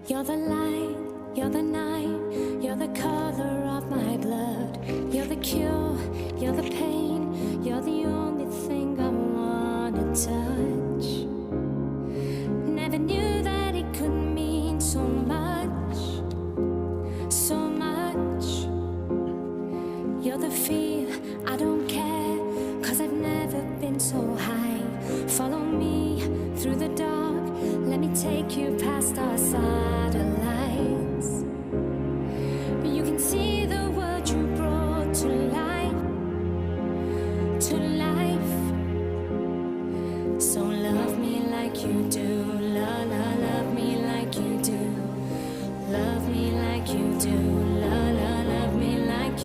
You're the light, you're the night, you're the color of my blood. You're the cure, you're the pain, you're the only thing I wanna touch. Never knew that it could mean so much, so much. You're the fear, I don't care, 'cause I've never been so high. Follow me through the dark, let me take you past our satellites. You can see the world you brought to life, to life. So love me like you do.